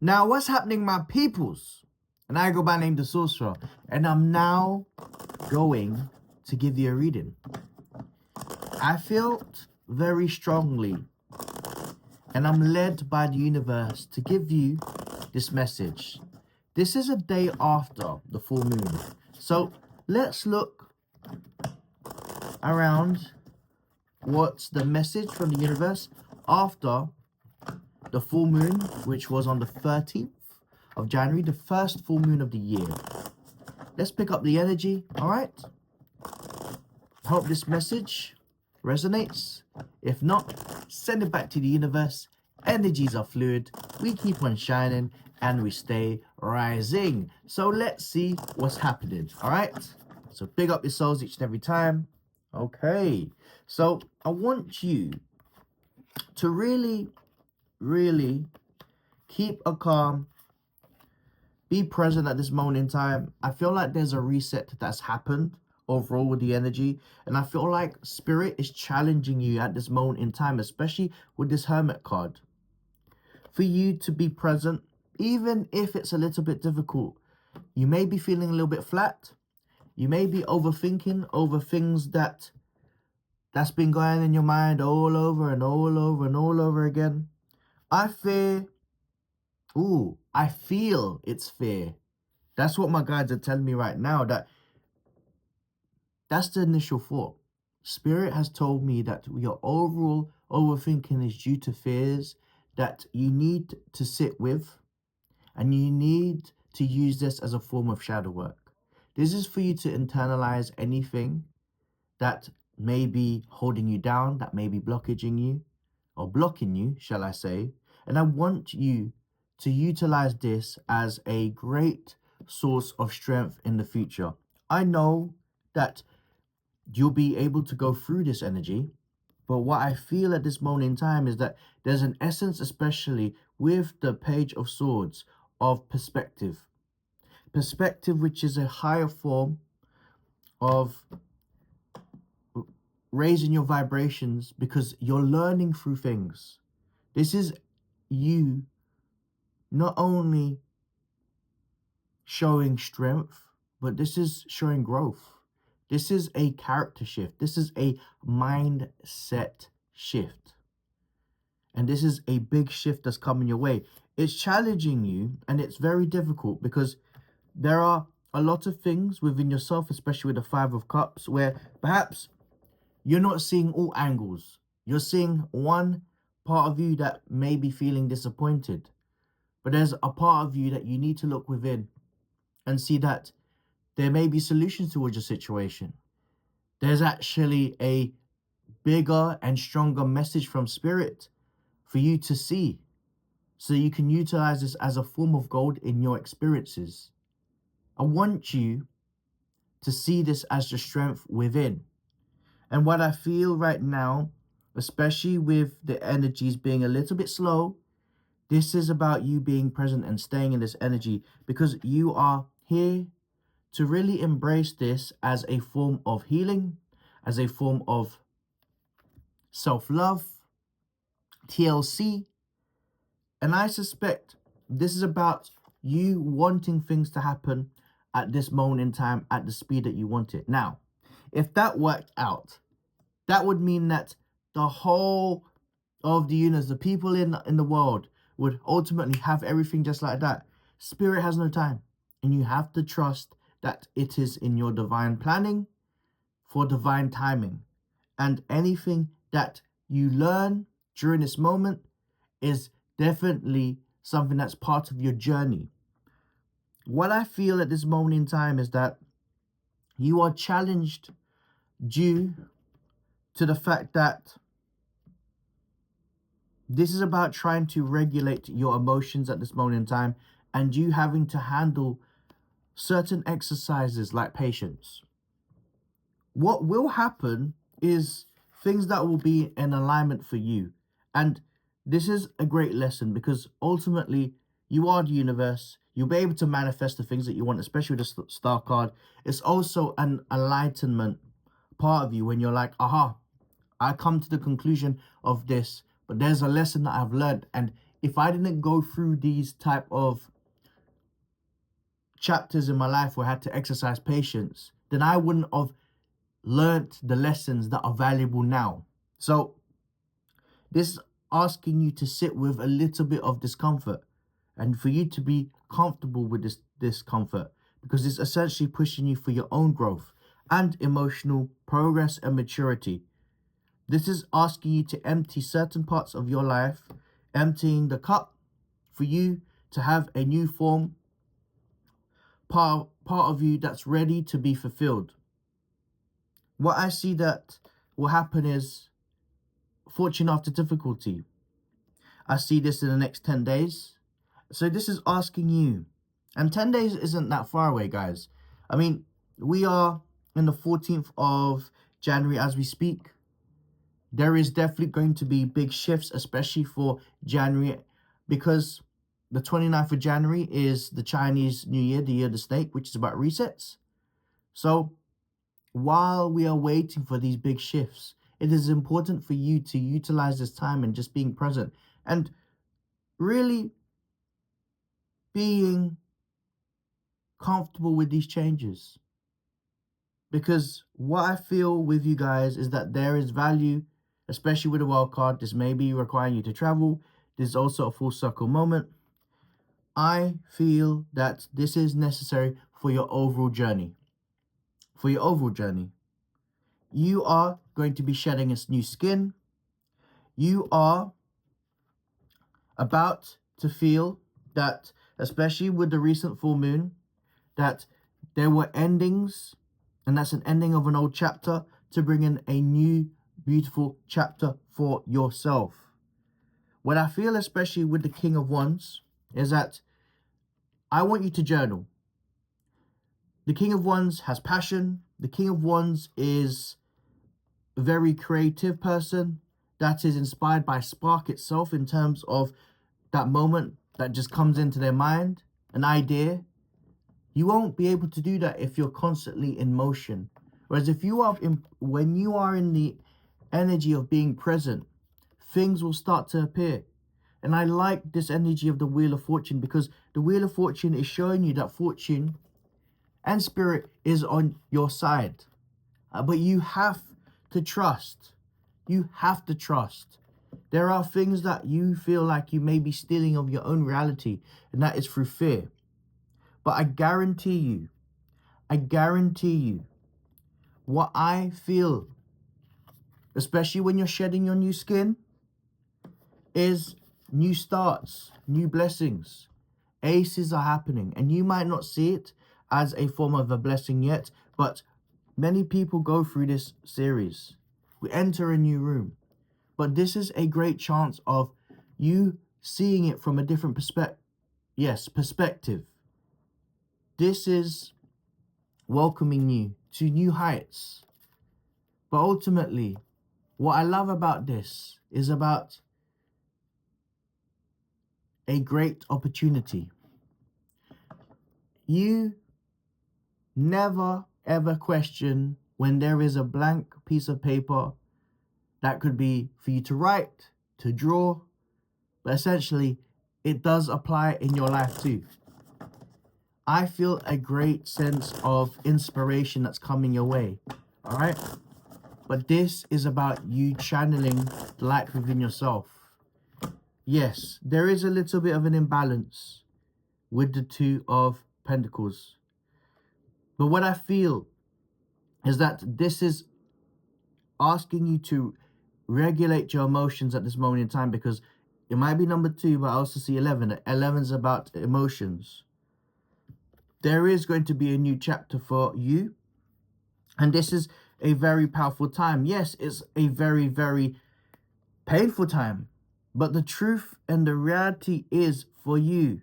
Now, what's happening, my peoples? And I go by name the Sorcerer, and I'm now going to give you a reading. I felt very strongly, and I'm led by the universe to give you this message. This is a day after the full moon. So let's look around what's the message from the universe after the full moon, which was on the 13th of January, the first full moon of the year. Let's pick up the energy, all right? Hope this message resonates. If not, send it back to the universe. Energies are fluid. We keep on shining and we stay rising. So let's see what's happening, all right? So big up your souls each and every time. Okay, so I want you to really keep a calm, be present at this moment in time. I feel like there's a reset that's happened overall with the energy, and I feel like spirit is challenging you at this moment in time, especially with this Hermit card, for you to be present, even if it's a little bit difficult. You may be feeling a little bit flat. You may be overthinking over things that's been going in your mind all over and all over and all over again. I feel it's fear. That's what my guides are telling me right now, that's the initial thought. Spirit has told me that your overall overthinking is due to fears that you need to sit with, and you need to use this as a form of shadow work. This is for you to internalize anything that may be holding you down, that may be blockaging you, or blocking you, shall I say. And I want you to utilize this as a great source of strength in the future. I know that you'll be able to go through this energy, but what I feel at this moment in time is that there's an essence, especially with the Page of Swords, of perspective. Perspective, which is a higher form of raising your vibrations because you're learning through things. This is you not only showing strength, but this is showing growth. This is a character shift. This is a mindset shift. And this is a big shift that's coming your way. It's challenging you, and it's very difficult because there are a lot of things within yourself, especially with the Five of Cups, where perhaps you're not seeing all angles. You're seeing one part of you that may be feeling disappointed. But there's a part of you that you need to look within and see that there may be solutions towards your situation. There's actually a bigger and stronger message from Spirit for you to see, so you can utilize this as a form of gold in your experiences. I want you to see this as the strength within. And what I feel right now, especially with the energies being a little bit slow, this is about you being present and staying in this energy, because you are here to really embrace this as a form of healing, as a form of self-love, TLC. And I suspect this is about you wanting things to happen at this moment in time at the speed that you want it. Now, if that worked out, that would mean that the whole of the universe, the people in the world, would ultimately have everything just like that. Spirit has no time, and you have to trust that it is in your divine planning for divine timing. And anything that you learn during this moment is definitely something that's part of your journey. What I feel at this moment in time is that you are challenged due to the fact that this is about trying to regulate your emotions at this moment in time, and you having to handle certain exercises like patience. What will happen is things that will be in alignment for you. And this is a great lesson, because ultimately you are the universe. You'll be able to manifest the things that you want, especially with the Star card. It's also an enlightenment part of you when you're like, aha, I come to the conclusion of this, but there's a lesson that I've learned, and if I didn't go through these type of chapters in my life where I had to exercise patience, then I wouldn't have learnt the lessons that are valuable now. So this is asking you to sit with a little bit of discomfort and for you to be comfortable with this discomfort, because it's essentially pushing you for your own growth and emotional progress and maturity. This is asking you to empty certain parts of your life, emptying the cup for you to have a new form, part of you that's ready to be fulfilled. What I see that will happen is fortune after difficulty. I see this in the next 10 days. So this is asking you, and 10 days isn't that far away, guys. I mean, we are in the 14th of January as we speak. There is definitely going to be big shifts, especially for January, because the 29th of January is the Chinese New Year, the Year of the Snake, which is about resets. So while we are waiting for these big shifts, it is important for you to utilize this time and just being present and really being comfortable with these changes. Because what I feel with you guys is that there is value, especially with a wild card. This may be requiring you to travel. This is also a full circle moment. I feel that this is necessary for your overall journey. For your overall journey. You are going to be shedding a new skin. You are about to feel that, especially with the recent full moon, that there were endings, and that's an ending of an old chapter to bring in a new, beautiful chapter for yourself. What I feel, especially with the King of Wands, is that I want you to journal. The King of Wands has passion. The King of Wands is a very creative person that is inspired by spark itself, in terms of that moment that just comes into their mind, an idea. You won't be able to do that if you're constantly in motion. Whereas if you are when you are in the energy of being present, things will start to appear. And I like this energy of the Wheel of Fortune, because the Wheel of Fortune is showing you that fortune and spirit is on your side. But you have to trust. You have to trust. There are things that you feel like you may be stealing of your own reality, and that is through fear. But I guarantee you, what I feel, especially when you're shedding your new skin, is new starts, new blessings. Aces are happening, and you might not see it as a form of a blessing yet, but many people go through this series. We enter a new room, but this is a great chance of you seeing it from a different perspective. This is welcoming you to new heights. But ultimately, what I love about this is about a great opportunity. You never ever question when there is a blank piece of paper that could be for you to write, to draw, but essentially it does apply in your life too. I feel a great sense of inspiration that's coming your way, all right? But this is about you channeling the light within yourself. Yes, there is a little bit of an imbalance with the Two of Pentacles. But what I feel is that this is asking you to regulate your emotions at this moment in time, because it might be number 2, but I also see 11. 11 is about emotions. There is going to be a new chapter for you, and this is a very powerful time. Yes, it's a very, very painful time, but the truth and the reality is for you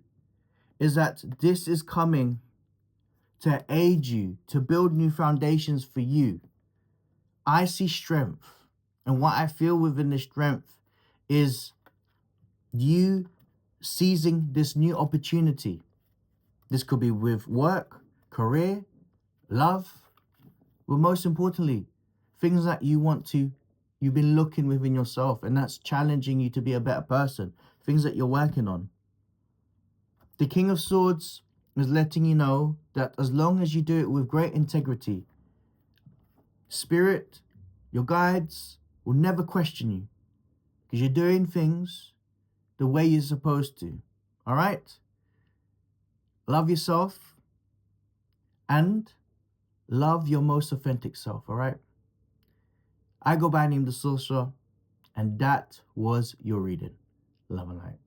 is that this is coming to aid you, to build new foundations for you. I see strength, and what I feel within this strength is you seizing this new opportunity. This could be with work, career, love, but most importantly, things that you've been looking within yourself, and that's challenging you to be a better person. things that you're working on. The King of Swords is letting you know that as long as you do it with great integrity, Spirit, your guides will never question you because you're doing things the way you're supposed to. All right? Love yourself and love your most authentic self. All right? I go by name The Sorcerer, and that was your reading. Love and light.